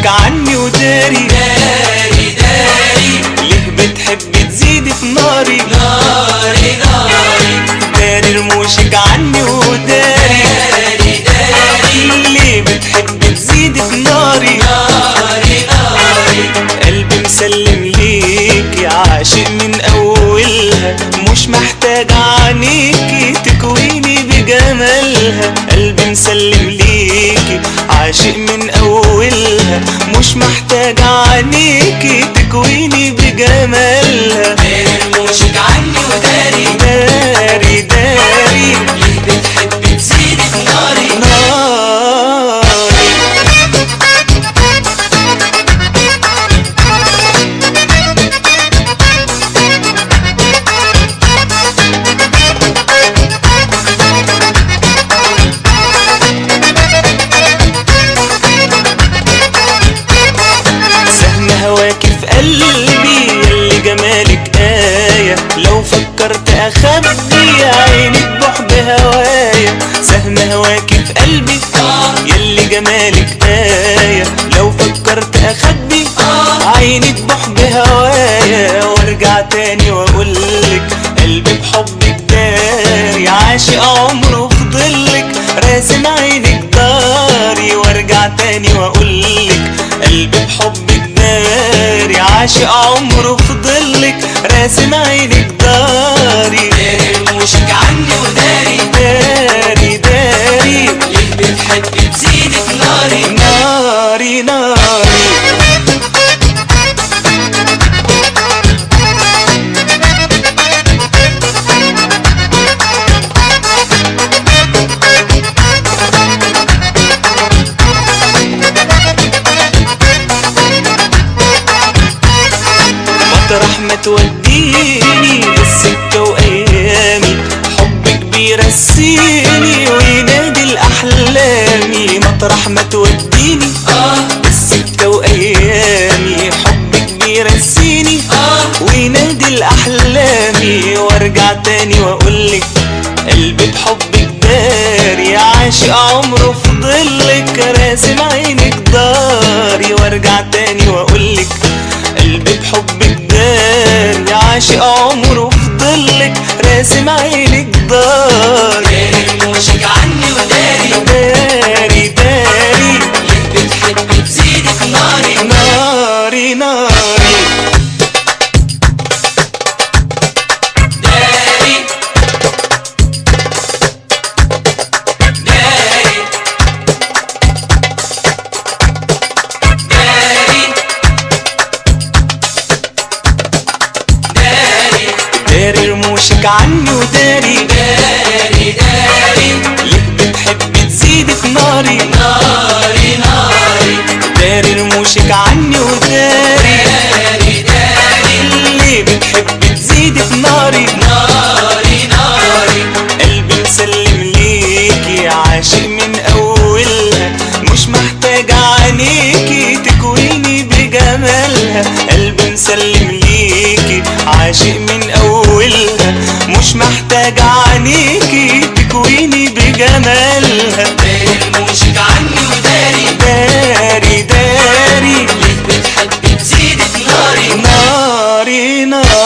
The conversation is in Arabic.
رموشك عني وداري، داري داري ليه بتحب تزيد في ناري، ناري ناري داري رموشك عني وداري، داري داري ليه بتحب تزيد في ناري، ناري ناري قلبي مسلم ليكي عاشق من اولها، مش محتاج عنيكي تكويني بجمالها، قلبي مسلم ليكي عاشق من اولها، مش محتاج عنيكي تكويني بجمالها، داري رموشك عني وداري، داري داري ليه بتحب تزيد في ناري، ناري. سهم هواكي في قلبي يلي جمالك آية، لو فكرت أخبي عينك بحب هوايا، سهم هواكي في قلبي يلي جمالك آية، لو فكرت أخبي عينك بحب هوايا، وارجع تاني وأقولك قلبي بحبك داري، عاشق عمره في ضلك راسم عينك داري، وارجع تاني وأقولك قلبي بحبك داري، عاشق عمره في ضلك راسم عينك داري، داري رموشك عني وداري، داري داري ليه بتحب تزيد في ناري، ناري ناري. مطرح ما توديني بالسكة وأيامي، حبك بيرسيني وينادي الأحلامي، مطرح ما توديني بالسكة وأيامي، حبك بيرسيني وينادي الأحلامي، وارجع تاني وأقولك قلبي بحبك داري، عاشق عمره في ضلك راسم عينك داري، وارجع تاني وأقولك قلبي بحبك داري، عاشق عمره في ضلك راسم عينك داري، داري رموشك عني وداري، داري داري ليه بتحب تزيد في ناري، ناري ناري. داري داري داري داري داري رموشك عني وداري، داري داري ليه بتحب تزيد في ناري، ناري ناري داري رموشك عني وداري، داري داري ليه بتحب تزيد في ناري، ناري ناري قلبي مسلم ليكي عاشق من اولها، مش محتاج عنيكي تكويني بجمالها، قلبي مسلم ليكي عاشق من اولها، مش محتاج عنيكي تكويني بجمالها، داري رموشك عني وداري، داري داري ليه بتحب تزيد في ناري، ناري ناري.